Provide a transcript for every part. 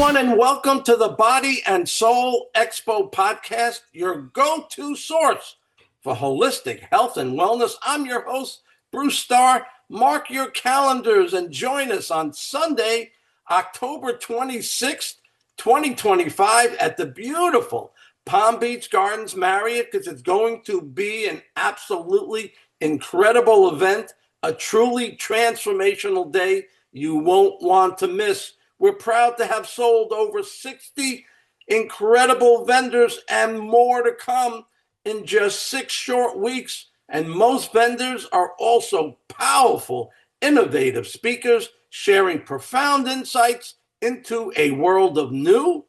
everyone, and welcome to the Body and Soul Expo podcast, your go-to source for holistic health and wellness. I'm your host, Bruce Starr. Mark your calendars and join us on Sunday, October 26th, 2025 at the beautiful Palm Beach Gardens Marriott, because it's going to be an absolutely incredible event, a truly transformational day you won't want to miss. We're proud to have sold over 60 incredible vendors and more to come in just 6 short weeks. And most vendors are also powerful, innovative speakers sharing profound insights into a world of new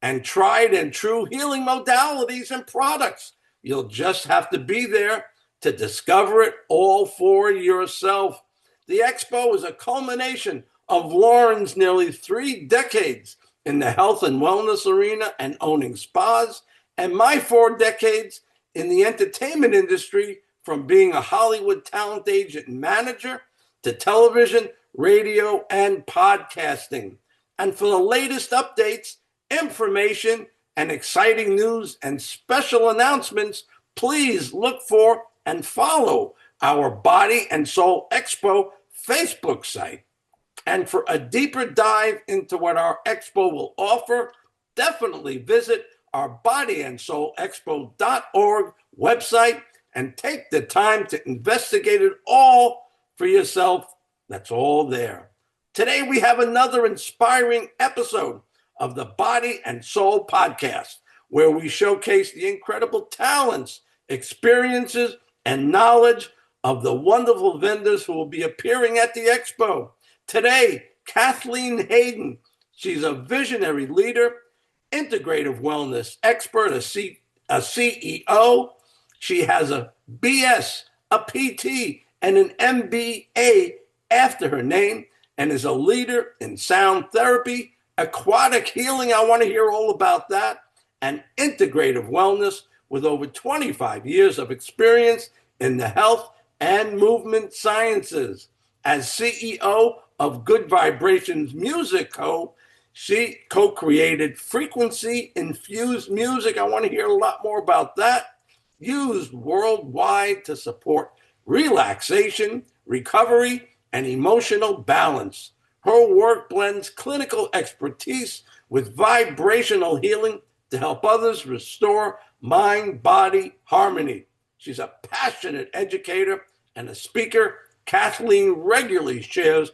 and tried and true healing modalities and products. You'll just have to be there to discover it all for yourself. The Expo is a culmination of Lauren's nearly 3 decades in the health and wellness arena and owning spas, and my 4 decades in the entertainment industry, from being a Hollywood talent agent and manager to television, radio, and podcasting. And for the latest updates, information, and exciting news and special announcements, please look for and follow our Body and Soul Expo Facebook site. And for a deeper dive into what our expo will offer, definitely visit our bodyandsoulexpo.org website and take the time to investigate it all for yourself. That's all there. Today we have another inspiring episode of the Body and Soul podcast, where we showcase the incredible talents, experiences, and knowledge of the wonderful vendors who will be appearing at the expo. Today, Kathleen Hayden. She's a visionary leader, integrative wellness expert, a CEO. She has a BS, a PT, and an MBA after her name, and is a leader in sound therapy, aquatic healing. I want to hear all about that, and integrative wellness with over 25 years of experience in the health and movement sciences. As CEO of Good Vibrations Music Co., she co-created frequency-infused music. I want to hear a lot more about that. Used worldwide to support relaxation, recovery, and emotional balance. Her work blends clinical expertise with vibrational healing to help others restore mind-body harmony. She's a passionate educator and a speaker. Kathleen regularly shares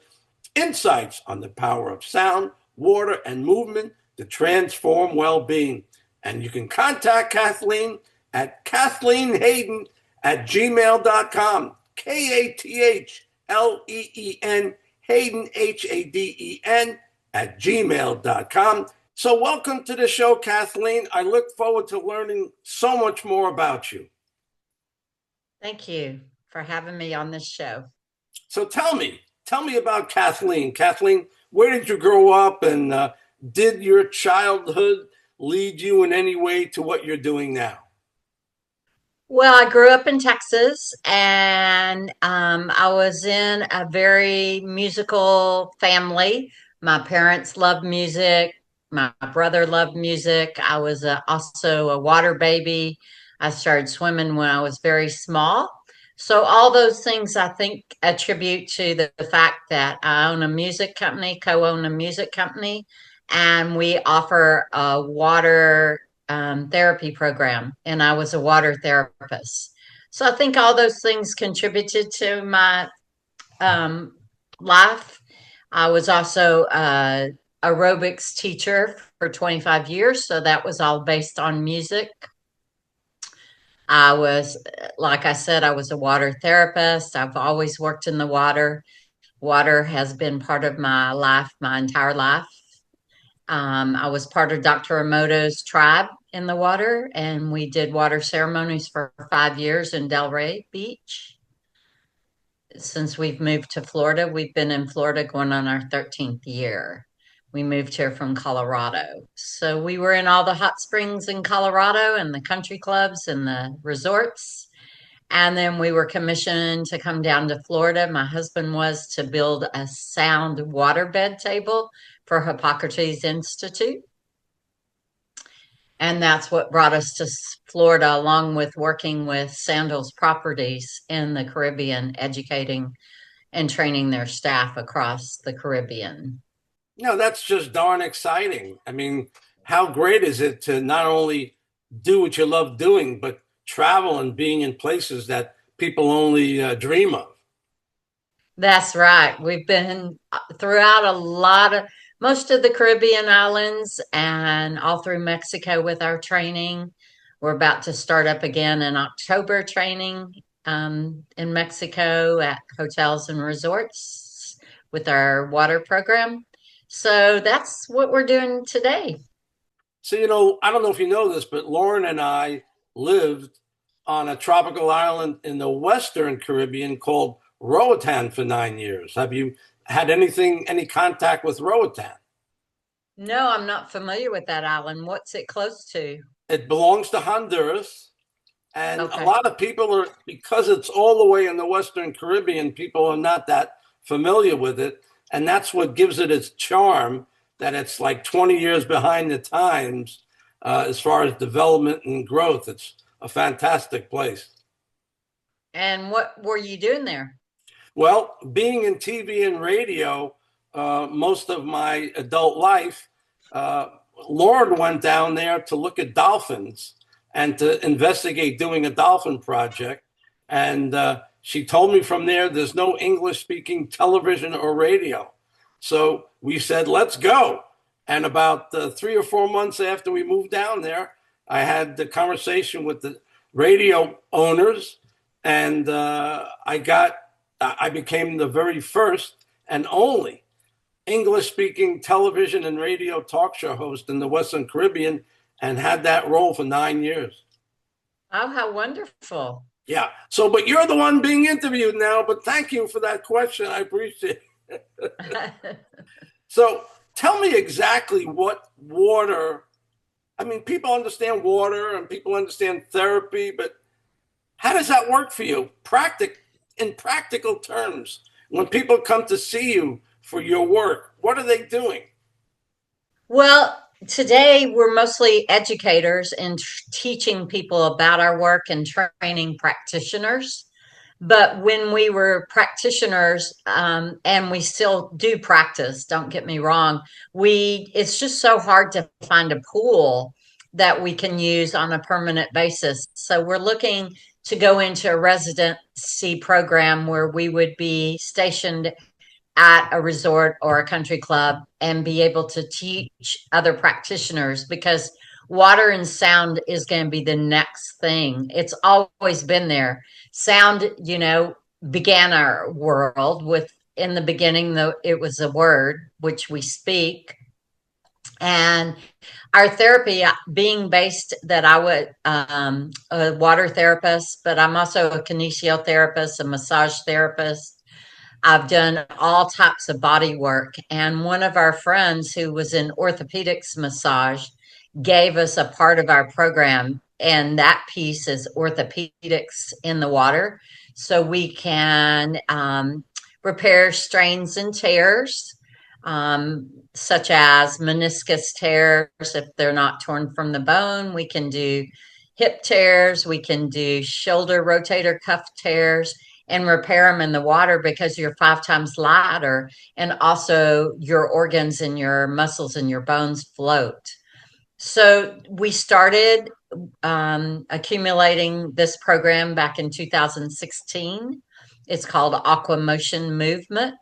insights on the power of sound, water, and movement to transform well-being. And you can contact Kathleen at kathleenhayden@gmail.com. KATHLEEN Hayden HADEN @gmail.com. So welcome to the show, Kathleen. I look forward to learning so much more about you. Thank you for having me on this show. So tell me about Kathleen. Kathleen, where did you grow up, and did your childhood lead you in any way to what you're doing now? Well, I grew up in Texas, and I was in a very musical family. My parents loved music. My brother loved music. I was also a water baby. I started swimming when I was very small. So all those things I think attribute to the fact that I own a music company, co-own a music company, and we offer a water therapy program, and I was a water therapist. So I think all those things contributed to my life. I was also a aerobics teacher for 25 years, so that was all based on music. I was, like I said, I was a water therapist. I've always worked in the water. Water has been part of my life, my entire life. I was part of Dr. Emoto's tribe in the water, and we did water ceremonies for 5 years in Delray Beach. Since we've moved to Florida, we've been in Florida going on our 13th year. We moved here from Colorado. So we were in all the hot springs in Colorado and the country clubs and the resorts. And then we were commissioned to come down to Florida. My husband was to build a sound waterbed table for Hippocrates Institute. And that's what brought us to Florida, along with working with Sandals Properties in the Caribbean, educating and training their staff across the Caribbean. No, that's just darn exciting. I mean, how great is it to not only do what you love doing, but travel and being in places that people only dream of? That's right. We've been throughout most of the Caribbean islands and all through Mexico with our training. We're about to start up again in October training in Mexico at hotels and resorts with our water program. So that's what we're doing today. So, I don't know if you know this, but Lauren and I lived on a tropical island in the Western Caribbean called Roatan for 9 years. Have you had any contact with Roatan? No, I'm not familiar with that island. What's it close to? It belongs to Honduras. And a Okay. lot of people are, because it's all the way in the Western Caribbean, people are not that familiar with it. And that's what gives it its charm, that it's like 20 years behind the times as far as development and growth. It's a fantastic place. And what were you doing there? Well, being in TV and radio most of my adult life, Lauren went down there to look at dolphins and to investigate doing a dolphin project. And she told me from there's no English speaking television or radio. So we said, let's go. And about 3 or 4 months after we moved down there, I had the conversation with the radio owners, and I became the very first and only English speaking television and radio talk show host in the Western Caribbean, and had that role for 9 years. Oh, how wonderful. Yeah. So, but you're the one being interviewed now, but thank you for that question. I appreciate it. So tell me exactly what water, I mean, people understand water and people understand therapy, but how does that work for you? In practical terms, when people come to see you for your work, what are they doing? Well, today we're mostly educators and teaching people about our work and training practitioners. But when we were practitioners, and we still do practice, don't get me wrong, it's just so hard to find a pool that we can use on a permanent basis. So we're looking to go into a residency program where we would be stationed at a resort or a country club and be able to teach other practitioners, because water and sound is going to be the next thing. It's always been there. Sound, began our world with, in the beginning, though, it was a word which we speak. And our therapy being based that I would a water therapist, but I'm also a kinesiotherapist, a massage therapist. I've done all types of body work. And one of our friends who was in orthopedics massage gave us a part of our program. And that piece is orthopedics in the water. So we can repair strains and tears, such as meniscus tears if they're not torn from the bone. We can do hip tears. We can do shoulder rotator cuff tears and repair them in the water, because you're 5 times lighter, and also your organs and your muscles and your bones float. So we started accumulating this program back in 2016. It's called Aqua Motion Movement.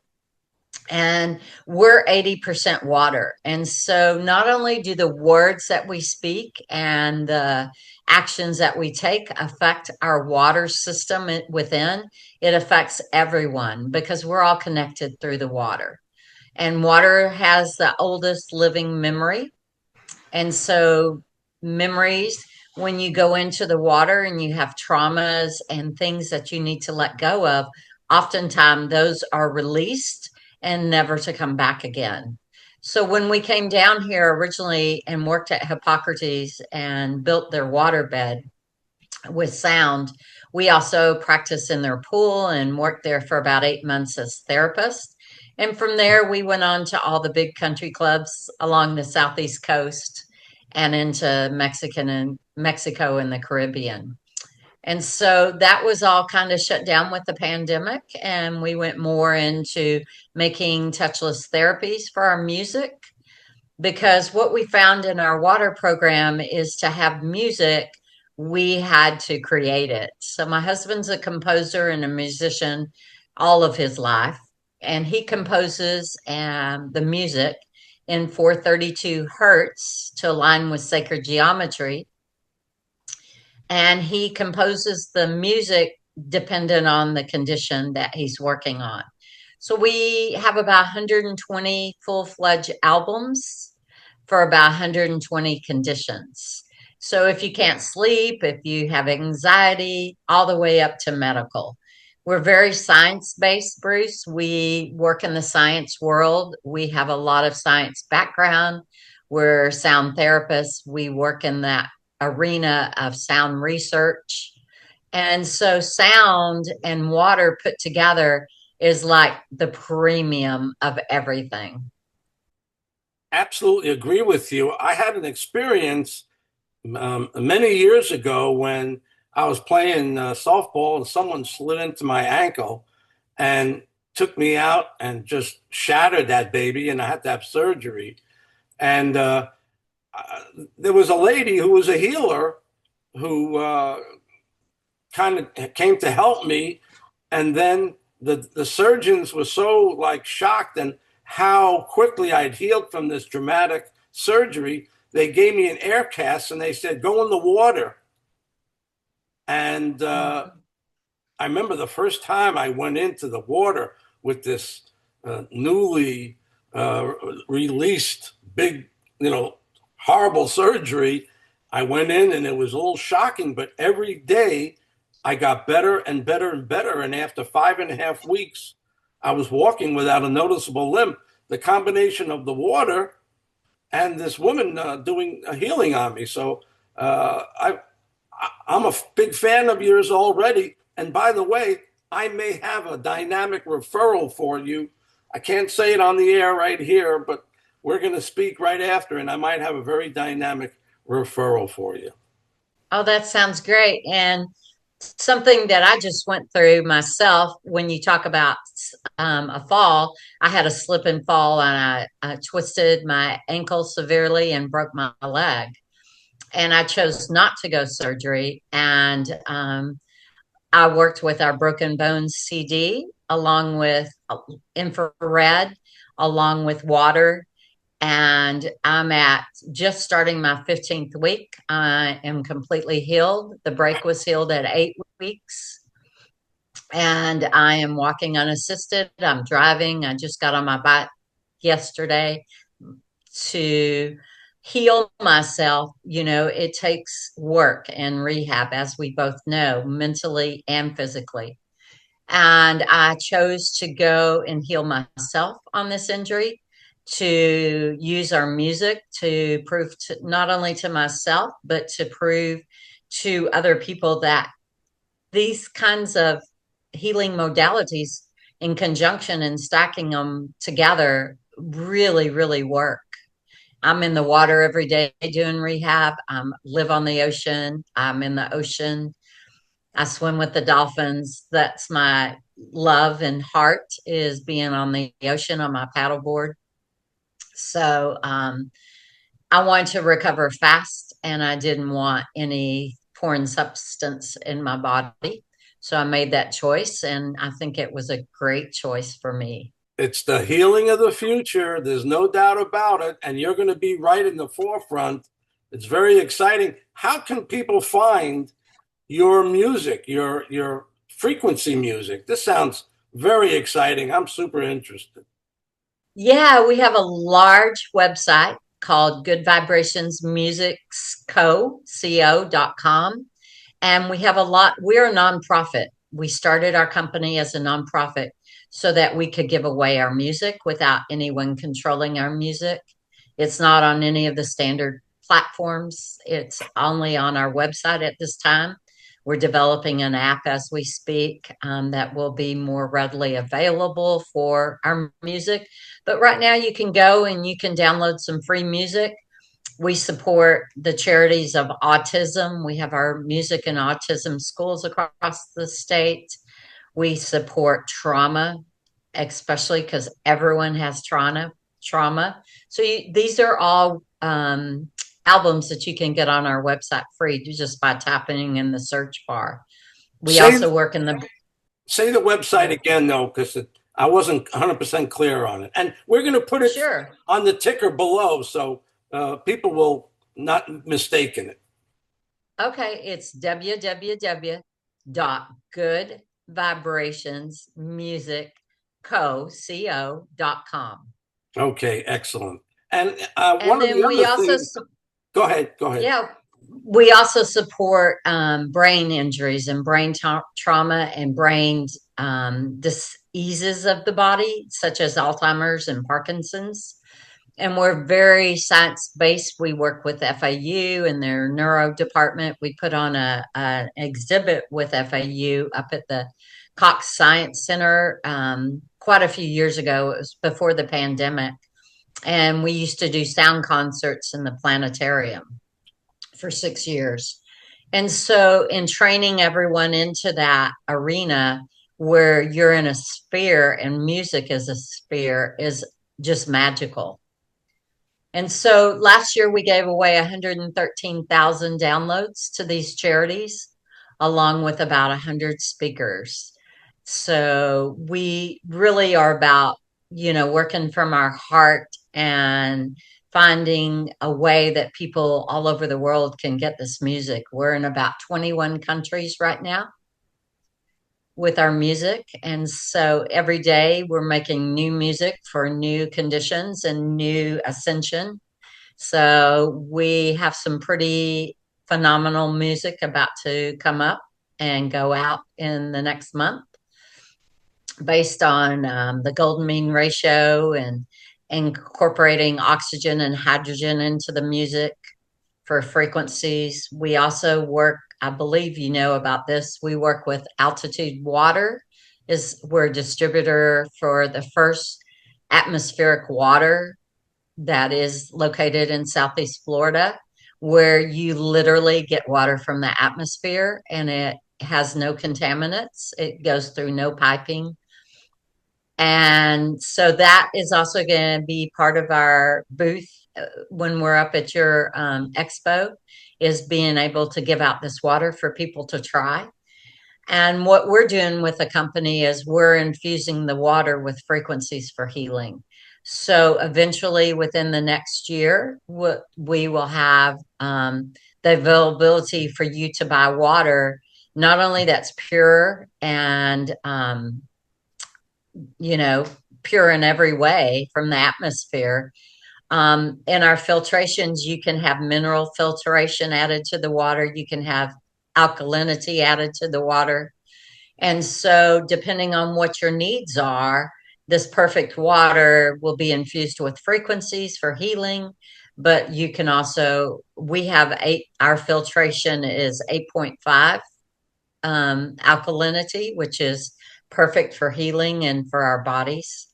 And we're 80% water. And so not only do the words that we speak and the actions that we take affect our water system within, it affects everyone, because we're all connected through the water. And water has the oldest living memory. And so memories, when you go into the water and you have traumas and things that you need to let go of, oftentimes those are released and never to come back again. So when we came down here originally and worked at Hippocrates and built their waterbed with sound, We also practiced in their pool and worked there for about 8 months as therapists. And from there, we went on to all the big country clubs along the southeast coast and into Mexico and the Caribbean. And so that was all kind of shut down with the pandemic, and we went more into making touchless therapies for our music, because what we found in our water program is to have music, we had to create it. So my husband's a composer and a musician all of his life, and he composes the music in 432 hertz to align with sacred geometry, and he composes the music dependent on the condition that he's working on. So we have about 120 full-fledged albums for about 120 conditions. So if you can't sleep, if you have anxiety, all the way up to medical. We're very science-based, Bruce. We work in the science world. We have a lot of science background. We're sound therapists. We work in that arena of sound research. And so sound and water put together is like the premium of everything. Absolutely agree with you. I had an experience many years ago when I was playing softball and someone slid into my ankle and took me out and just shattered that baby, and I had to have surgery. And there was a lady who was a healer who kind of came to help me, and then the surgeons were so like shocked and how quickly I'd healed from this dramatic surgery. They gave me an air cast and they said, go in the water. And I remember the first time I went into the water with this newly released big, horrible surgery. I went in and it was a little shocking, but every day I got better and better and better. And after 5.5 weeks, I was walking without a noticeable limp. The combination of the water and this woman doing a healing on me. So I'm a big fan of yours already. And by the way, I may have a dynamic referral for you. I can't say it on the air right here, but we're going to speak right after, and I might have a very dynamic referral for you. Oh, that sounds great. And something that I just went through myself, when you talk about a fall, I had a slip and fall, and I twisted my ankle severely and broke my leg. And I chose not to go surgery. And I worked with our Broken Bones CD along with infrared, along with water. And I'm at just starting my 15th week. I am completely healed. The break was healed at 8 weeks. And I am walking unassisted. I'm driving. I just got on my bike yesterday to heal myself. It takes work and rehab, as we both know, mentally and physically. And I chose to go and heal myself on this injury, to use our music to prove to, not only to myself, but to prove to other people that these kinds of healing modalities in conjunction and stacking them together really, really work. I'm in the water every day doing rehab. I live on the ocean. I'm in the ocean. I swim with the dolphins. That's my love and heart, is being on the ocean on my paddleboard. So I wanted to recover fast, and I didn't want any foreign substance in my body. So I made that choice, and I think it was a great choice for me. It's the healing of the future. There's no doubt about it. And you're going to be right in the forefront. It's very exciting. How can people find your music, your frequency music? This sounds very exciting. I'm super interested. Yeah, we have a large website called Good Vibrations Musics Co.com. And we have we're a nonprofit. We started our company as a nonprofit so that we could give away our music without anyone controlling our music. It's not on any of the standard platforms. It's only on our website at this time. We're developing an app as we speak that will be more readily available for our music. But right now, you can go and you can download some free music. We support the charities of autism. We have our music and autism schools across the state. We support trauma, especially because everyone has trauma. So these are all albums that you can get on our website free just by tapping in the search bar. We Say also work in the say the website again, though, because I wasn't 100% clear on it. And we're going to put it sure. on the ticker below so people will not mistake it. Okay, it's www.goodvibrationsmusic.com. Okay, excellent. And one And of the then we other also things, go ahead. yeah, we also support brain injuries and brain trauma and brain diseases of the body, such as Alzheimer's and Parkinson's. And we're very science based. We work with FAU and their neuro department. We put on an exhibit with FAU up at the Cox Science Center quite a few years ago. It was before the pandemic. And we used to do sound concerts in the planetarium for 6 years. And so, in training everyone into that arena where you're in a sphere and music is a sphere is just magical. And so last year we gave away 113,000 downloads to these charities, along with about 100 speakers. So we really are about, working from our heart and finding a way that people all over the world can get this music. We're in about 21 countries right now with our music. And so every day we're making new music for new conditions and new ascension. So we have some pretty phenomenal music about to come up and go out in the next month based on the golden mean ratio and incorporating oxygen and hydrogen into the music for frequencies. We also work, I believe you know about this, we work with Altitude Water. We're a distributor for the first atmospheric water that is located in Southeast Florida, where you literally get water from the atmosphere and it has no contaminants. It goes through no piping. And so that is also going to be part of our booth when we're up at your expo, is being able to give out this water for people to try. And what we're doing with the company is we're infusing the water with frequencies for healing. So eventually, within the next year, we will have the availability for you to buy water, not only that's pure and pure in every way from the atmosphere. In our filtrations, you can have mineral filtration added to the water. You can have alkalinity added to the water. And so, depending on what your needs are, this perfect water will be infused with frequencies for healing. But you can also, our filtration is 8.5 alkalinity, which is perfect for healing and for our bodies.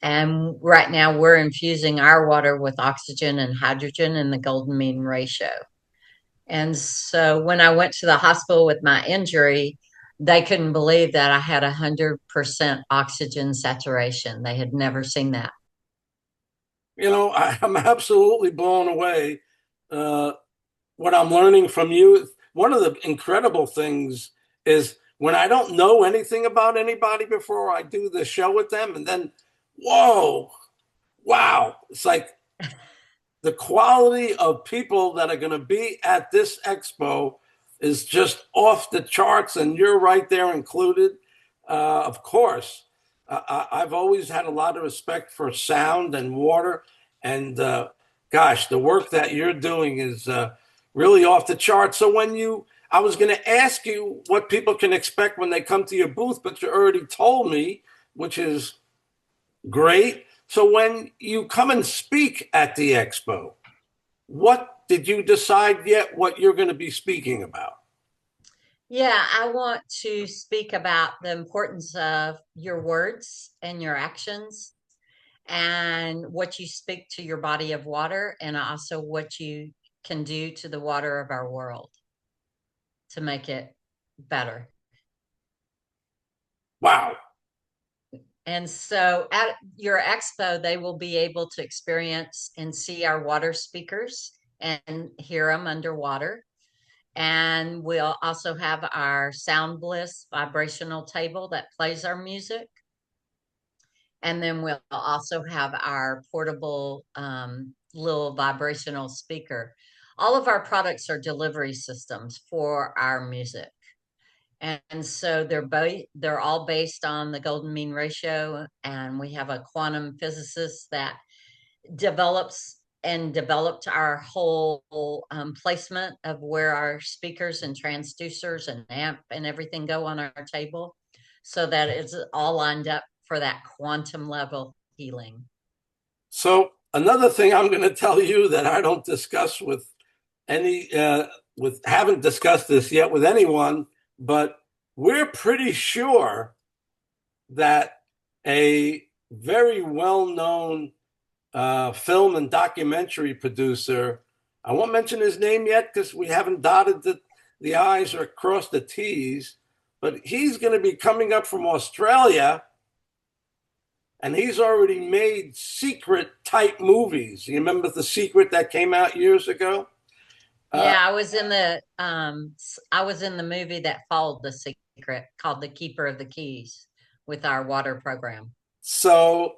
And right now we're infusing our water with oxygen and hydrogen in the golden mean ratio. And so when I went to the hospital with my injury, they couldn't believe that I had 100% oxygen saturation. They had never seen that. I'm absolutely blown away. What I'm learning from you, one of the incredible things is when I don't know anything about anybody before I do the show with them, and then, whoa, wow, it's like the quality of people that are going to be at this expo is just off the charts, and you're right there included. Of course, I've always had a lot of respect for sound and water, and gosh, the work that you're doing is really off the charts. So I was going to ask you what people can expect when they come to your booth, but you already told me, which is great. So when you come and speak at the expo, what did you decide yet what you're going to be speaking about? Yeah, I want to speak about the importance of your words and your actions and what you speak to your body of water, and also what you can do to the water of our world to make it better. Wow. And so at your expo, they will be able to experience and see our water speakers and hear them underwater. And we'll also have our Sound Bliss vibrational table that plays our music. And then we'll also have our portable little vibrational speaker. All of our products are delivery systems for our music. And so they're all based on the golden mean ratio, and we have a quantum physicist that developed our whole placement of where our speakers and transducers and amp and everything go on our table, so that it's all lined up for that quantum level healing. So another thing I'm going to tell you that I don't discuss with any haven't discussed this yet with anyone, but we're pretty sure that a very well-known film and documentary producer, I won't mention his name yet because we haven't dotted the I's or crossed the T's, but he's going to be coming up from Australia, and he's already made secret type movies. You remember The Secret that came out years ago? Yeah, I was in the movie that followed The Secret, called The Keeper of the Keys, with our water program. So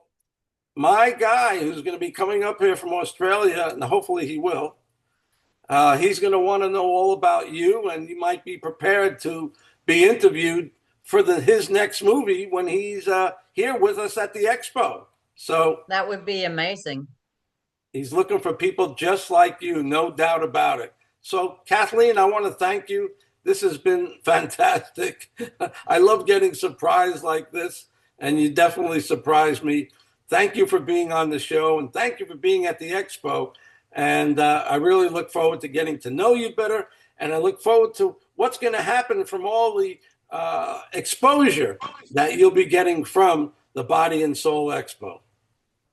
my guy who's going to be coming up here from Australia, and hopefully he will, he's going to want to know all about you, and you might be prepared to be interviewed for his next movie when he's here with us at the expo. So That would be amazing. he's looking for people just like you, no doubt about it. So, Kathleen, I want to thank you. This has been fantastic. I love getting surprised like this, and you definitely surprised me. Thank you for being on the show, and thank you for being at the expo. And I really look forward to getting to know you better, and I look forward to what's going to happen from all the exposure that you'll be getting from the Body and Soul Expo.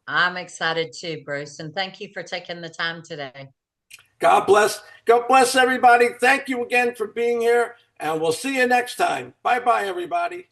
I'm excited too, Bruce, and thank you for taking the time today. God bless. God bless everybody. Thank you again for being here, and we'll see you next time. Bye bye, everybody.